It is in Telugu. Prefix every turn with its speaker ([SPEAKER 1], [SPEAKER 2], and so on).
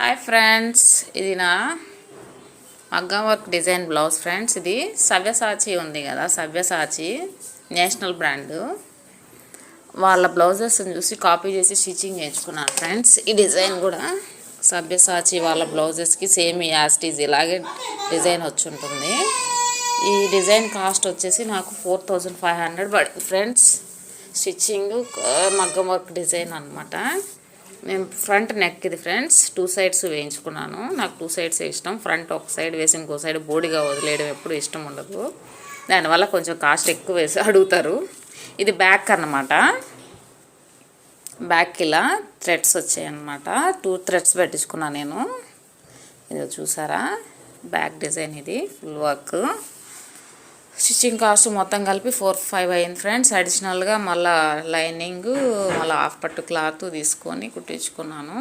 [SPEAKER 1] హాయ్ ఫ్రెండ్స్, ఇది నా మగ్గం వర్క్ డిజైన్ బ్లౌజ్ ఫ్రెండ్స్. ఇది సవ్యసాచి ఉంది కదా, సవ్యసాచి నేషనల్ బ్రాండ్ వాళ్ళ బ్లౌజెస్ని చూసి కాపీ చేసి స్టిచ్చింగ్ చేయించుకున్నాను ఫ్రెండ్స్. ఈ డిజైన్ కూడా సవ్యసాచి వాళ్ళ బ్లౌజెస్కి సేమ్ యాస్టీజ్ ఇలాగే డిజైన్ వచ్చి ఉంటుంది. ఈ డిజైన్ కాస్ట్ వచ్చేసి నాకు 4500 పడింది ఫ్రెండ్స్. స్టిచ్చింగ్ మగ్గం వర్క్ డిజైన్ అనమాట. నేను ఫ్రంట్ నెక్ ఇది ఫ్రెండ్స్, 2 సైడ్స్ వేయించుకున్నాను. నాకు 2 సైడ్స్ ఇష్టం. ఫ్రంట్ ఒక సైడ్ వేసి ఇంకో సైడ్ బోడిగా వదిలేయడం ఎప్పుడు ఇష్టం ఉండదు. దానివల్ల కొంచెం కాస్ట్ ఎక్కువ వేసి అడుగుతారు. ఇది బ్యాక్ అన్నమాట. బ్యాక్ ఇలా థ్రెడ్స్ వచ్చాయన్నమాట. 2 థ్రెడ్స్ పెట్టించుకున్నాను నేను. ఇది చూసారా, బ్యాక్ డిజైన్ ఇది ఫుల్ వర్క్. స్టిచ్చింగ్ కాస్ట్ మొత్తం కలిపి 4-5 అయింది ఫ్రెండ్స్. అడిషనల్గా మళ్ళీ లైనింగ్, మళ్ళీ హాఫ్ పట్టు క్లాత్ తీసుకొని కుట్టించుకున్నాను.